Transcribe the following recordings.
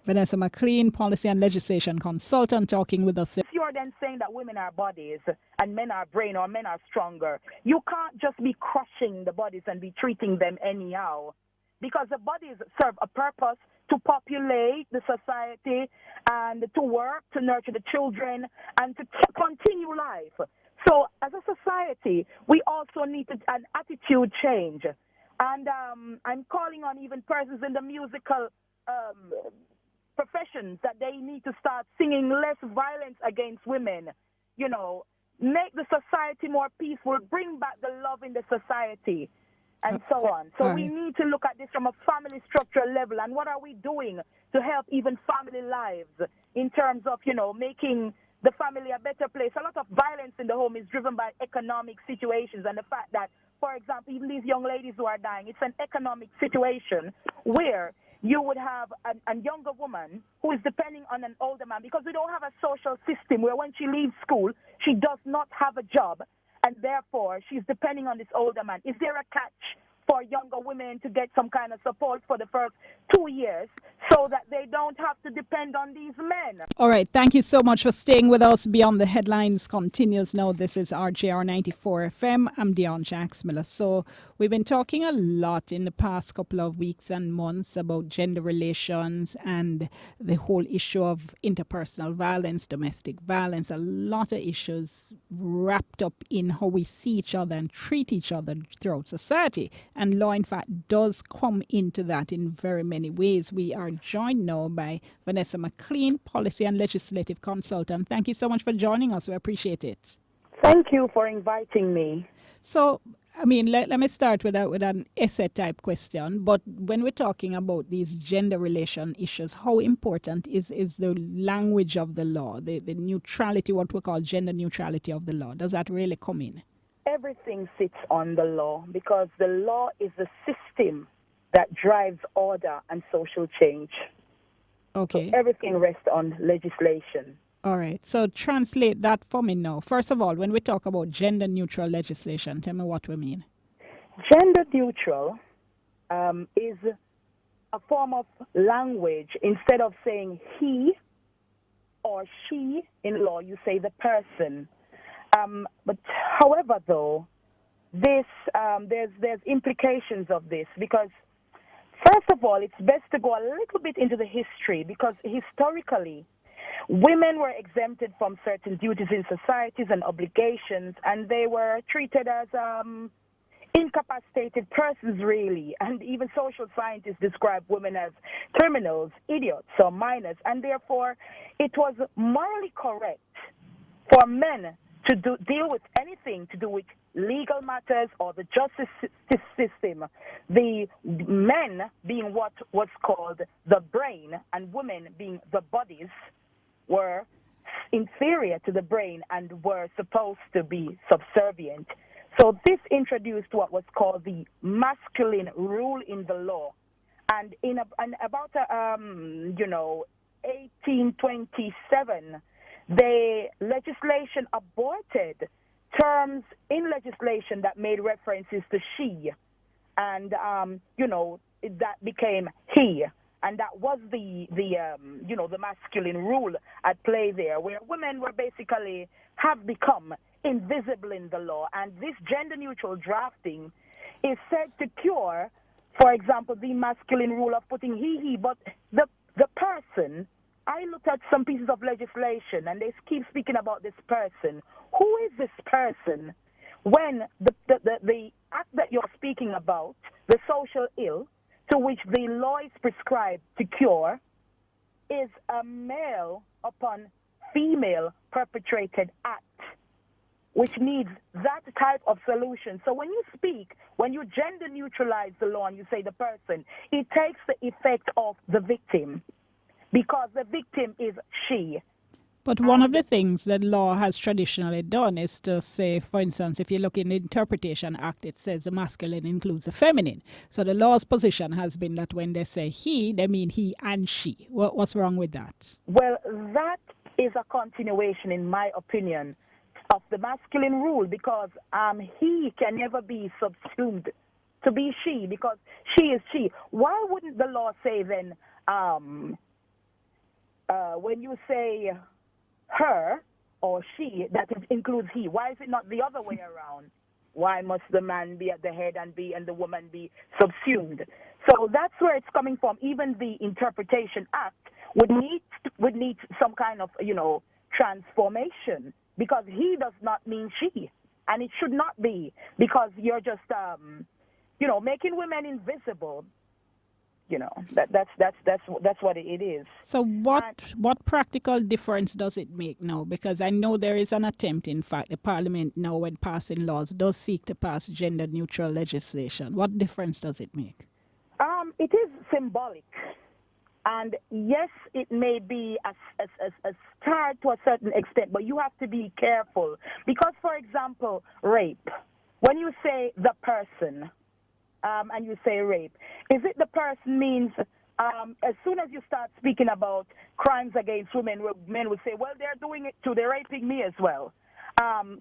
Venessa McLean, policy and legislation consultant, talking with us. If you're then saying that women are bodies and men are brain or men are stronger, you can't just be crushing the bodies and be treating them anyhow. Because the bodies serve a purpose to populate the society and to work, to nurture the children, and to continue life. So as a society, we also need an attitude change. And I'm calling on even persons in the musical professions that they need to start singing less violence against women, you know, make the society more peaceful, bring back the love in the society, and so on. So we need to look at this from a family structural level, and what are we doing to help even family lives in terms of, you know, making the family a better place. A lot of violence in the home is driven by economic situations and the fact that, for example, even these young ladies who are dying, it's an economic situation where you would have a younger woman who is depending on an older man because we don't have a social system where when she leaves school, she does not have a job, and therefore she's depending on this older man. Is there a catch for younger women to get some kind of support for the first 2 years so that they don't have to depend on these men? All right. Thank you so much for staying with us. Beyond the Headlines continues now. This is RJR 94 FM. I'm Dionne Jacks Miller. So we've been talking a lot in the past couple of weeks and months about gender relations and the whole issue of interpersonal violence, domestic violence, a lot of issues wrapped up in how we see each other and treat each other throughout society. And law, in fact, does come into that in very many ways. We are joined now by Venessa McLean, policy and legislative consultant. Thank you so much for joining us. We appreciate it. Thank you for inviting me. So, I mean, let me start with an essay type question. But when we're talking about these gender relation issues, how important is the language of the law, the neutrality, what we call gender neutrality of the law? Does that really come in? Everything sits on the law because the law is the system that drives order and social change. Okay. So everything rests on legislation. All right. So translate that for me now. First of all, when we talk about gender neutral legislation, tell me what we mean. Gender neutral is a form of language. Instead of saying he or she in law, you say the person. But however, though, this there's implications of this because, first of all, it's best to go a little bit into the history because historically, women were exempted from certain duties in societies and obligations, and they were treated as incapacitated persons, really. And even social scientists describe women as criminals, idiots, or minors, and therefore it was morally correct for men to deal with anything to do with legal matters or the justice system, the men being what was called the brain and women being the bodies were inferior to the brain and were supposed to be subservient. So this introduced what was called the masculine rule in the law. And in about 1827, the legislation aborted terms in legislation that made references to she, and that became he, and that was the masculine rule at play there, where women were basically have become invisible in the law, and this gender neutral drafting is said to cure, for example, the masculine rule of putting he, but the person. I looked at some pieces of legislation, and they keep speaking about this person. Who is this person? When the act that you're speaking about, the social ill, to which the law is prescribed to cure, is a male upon female perpetrated act, which needs that type of solution. So when you gender neutralize the law and you say the person, it takes the effect of the victim, because the victim is she. But one of the things that law has traditionally done is to say, for instance, if you look in the Interpretation Act, it says the masculine includes the feminine. So the law's position has been that when they say he, they mean he and she. What's wrong with that? Well, that is a continuation, in my opinion, of the masculine rule, because he can never be subsumed to be she, because she is she. Why wouldn't the law say then when you say her or she, that includes he. Why is it not the other way around? Why must the man be at the head and the woman be subsumed? So that's where it's coming from. Even the Interpretation Act would need some kind of, transformation, because he does not mean she, and it should not be, because you're just making women invisible. That's what it is. So what practical difference does it make now? Because I know there is an attempt, in fact, the Parliament now, when passing laws, does seek to pass gender-neutral legislation. What difference does it make? It is symbolic. And yes, it may be a start to a certain extent, but you have to be careful. Because, for example, rape, when you say the person, and you say rape, is it the person means as soon as you start speaking about crimes against women, men will say, well, they're doing it too, they're raping me as well.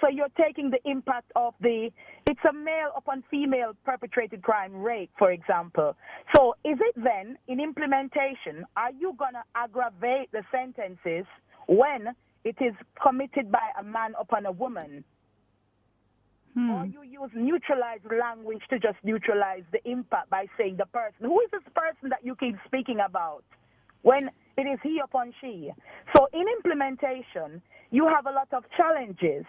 So you're taking the impact of it's a male upon female perpetrated crime, rape, for example. So is it then, in implementation, are you going to aggravate the sentences when it is committed by a man upon a woman? Or you use neutralized language to just neutralize the impact by saying the person. Who is this person that you keep speaking about when it is he upon she? So in implementation, you have a lot of challenges,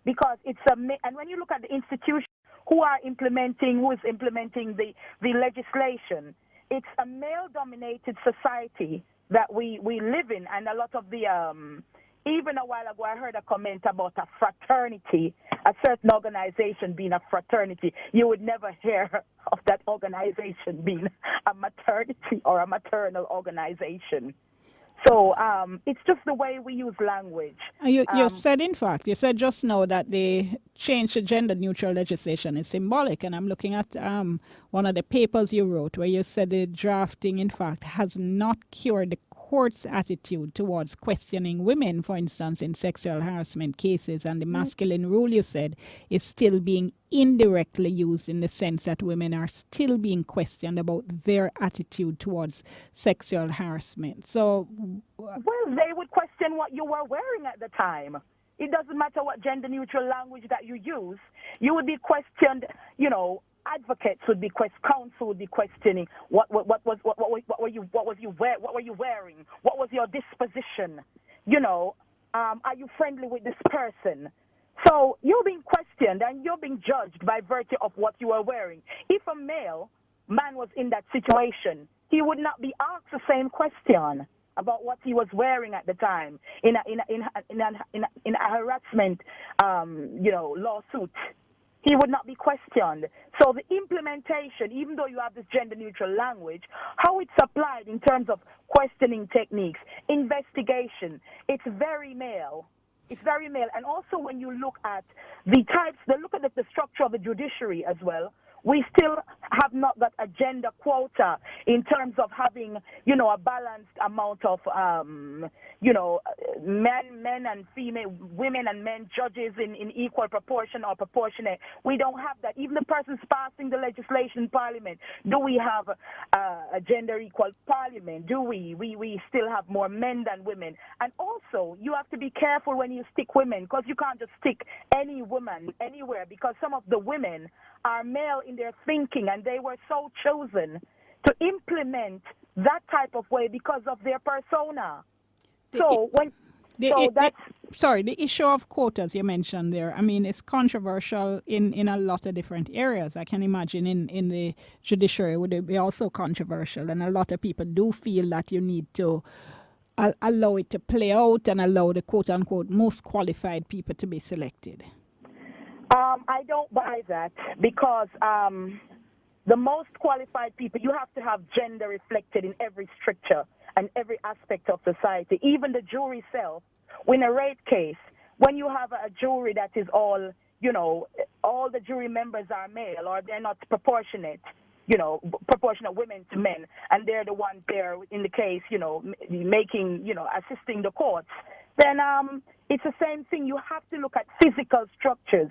because it's and when you look at the institutions who is implementing the legislation, it's a male-dominated society that we live in, and a lot of the even a while ago, I heard a comment about a fraternity, a certain organization being a fraternity. You would never hear of that organization being a maternity or a maternal organization. So it's just the way we use language. You said, in fact, you said just now that the change to gender-neutral legislation is symbolic, and I'm looking at one of the papers you wrote where you said the drafting, in fact, has not cured the court's attitude towards questioning women, for instance, in sexual harassment cases, and the masculine rule, you said, is still being indirectly used in the sense that women are still being questioned about their attitude towards sexual harassment. So, well, they would question what you were wearing at the time. It doesn't matter what gender-neutral language that you use. You would be questioned, advocates would be counsel would be questioning what were you wearing? What was your disposition? Are you friendly with this person? So you're being questioned and you're being judged by virtue of what you are wearing. If a man was in that situation, he would not be asked the same question about what he was wearing at the time in a harassment lawsuit. He would not be questioned. So the implementation, even though you have this gender-neutral language, how it's applied in terms of questioning techniques, investigation, it's very male. It's very male. And also when you look at the structure of the judiciary as well, we still have not got a gender quota in terms of having, a balanced amount of, men and female, women and men judges in equal proportion or proportionate. We don't have that. Even the persons passing the legislation in Parliament, do we have a gender equal Parliament? Do we? We still have more men than women. And also, you have to be careful when you stick women, because you can't just stick any woman anywhere, because some of the women are male in their thinking, and they were so chosen to implement that type of way because of their persona. The issue of quotas you mentioned there, I mean, it's controversial in a lot of different areas. I can imagine in the judiciary would it be also controversial, and a lot of people do feel that you need to allow it to play out and allow the quote-unquote most qualified people to be selected. I don't buy that, because the most qualified people, you have to have gender reflected in every stricture and every aspect of society. Even the jury self, in a rape case, when you have a jury that is all the jury members are male, or they're not proportionate, proportionate women to men, and they're the ones there in the case, assisting the courts, then it's the same thing. You have to look at physical structures.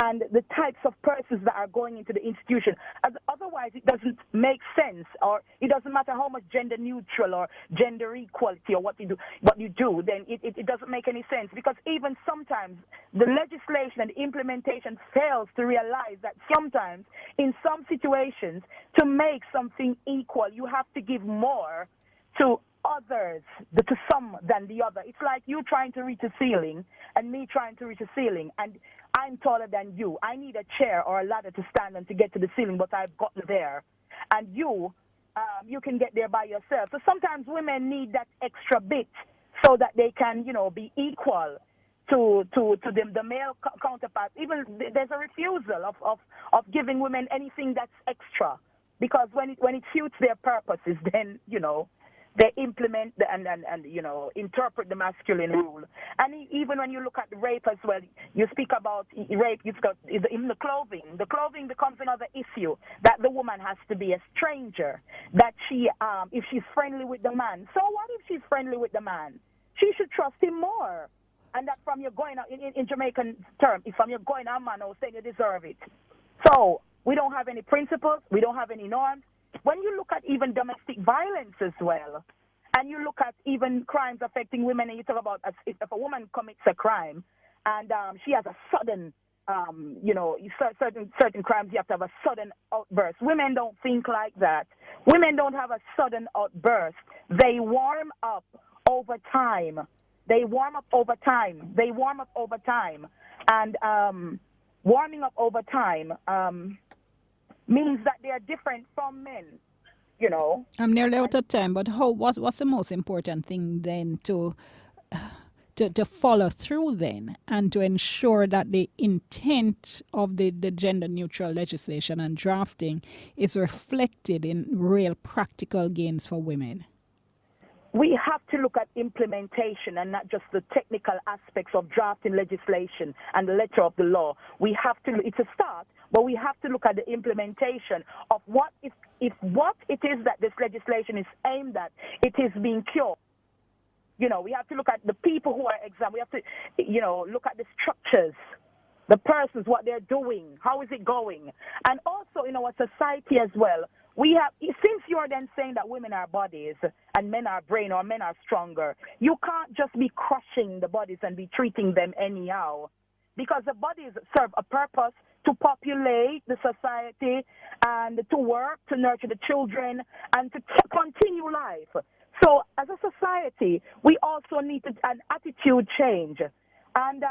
and the types of persons that are going into the institution. As otherwise, it doesn't make sense, or it doesn't matter how much gender neutral or gender equality or what you do, then it doesn't make any sense, because even sometimes the legislation and the implementation fails to realize that sometimes in some situations, to make something equal, you have to give more to others, to some than the other. It's like you trying to reach a ceiling and me trying to reach a ceiling, and I'm taller than you. I need a chair or a ladder to stand on to get to the ceiling, but I've gotten there. And you can get there by yourself. So sometimes women need that extra bit so that they can, be equal to them, the male counterparts. Even there's a refusal of giving women anything that's extra, because when it suits their purposes, then, they implement and interpret the masculine rule. And even when you look at rape as well, you speak about rape, you've got in the clothing. The clothing becomes another issue, that the woman has to be a stranger, that she, if she's friendly with the man. So what if she's friendly with the man? She should trust him more. And that from your going out, in Jamaican term, if from your going out, man, I was saying you deserve it. So we don't have any principles, we don't have any norms. When you look at even domestic violence as well, and you look at even crimes affecting women, and you talk about if a woman commits a crime and she has a sudden, certain crimes, you have to have a sudden outburst. Women don't think like that. Women don't have a sudden outburst. They warm up over time. And warming up over time means that they are different from men, I'm nearly out of time, but what's the most important thing then to follow through then, and to ensure that the intent of the gender neutral legislation and drafting is reflected in real practical gains for women? We have to look at implementation and not just the technical aspects of drafting legislation and the letter of the law. We have to, it's a start, but we have to look at the implementation of what if what it is that this legislation is aimed at, it is being cured. We have to look at the people who are examined. We have to, look at the structures, the persons, what they're doing, how is it going. And also in our society as well, we have, since you're then saying that women are bodies and men are brain, or men are stronger, you can't just be crushing the bodies and be treating them anyhow, because the bodies serve a purpose to populate the society and to work, to nurture the children, and to continue life. So as a society, we also need an attitude change. And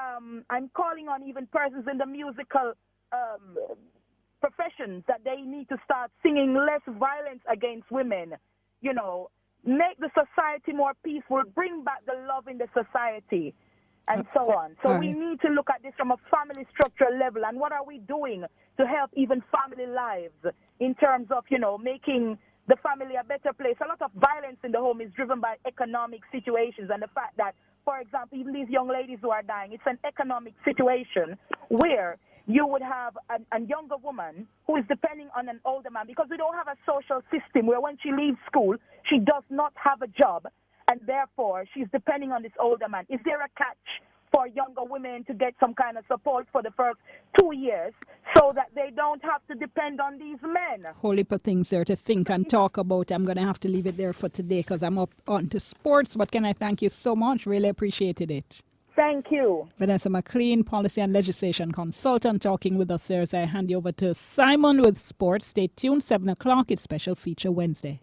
I'm calling on even persons in the musical professions that they need to start singing less violence against women, make the society more peaceful, bring back the love in the society, and so on. So we need to look at this from a family structural level, and what are we doing to help even family lives in terms of, making the family a better place. A lot of violence in the home is driven by economic situations, and the fact that, for example, even these young ladies who are dying, it's an economic situation where you would have a younger woman who is depending on an older man, because we don't have a social system where when she leaves school, she does not have a job, and therefore she's depending on this older man. Is there a catch for younger women to get some kind of support for the first 2 years so that they don't have to depend on these men? Whole heap of things there to think and talk about. I'm going to have to leave it there for today because I'm up onto sports. But can I thank you so much? Really appreciated it. Thank you. Venessa McLean, Policy and Legislation Consultant, talking with us there as I hand you over to Simon with sports. Stay tuned, 7 o'clock. It's Special Feature Wednesday.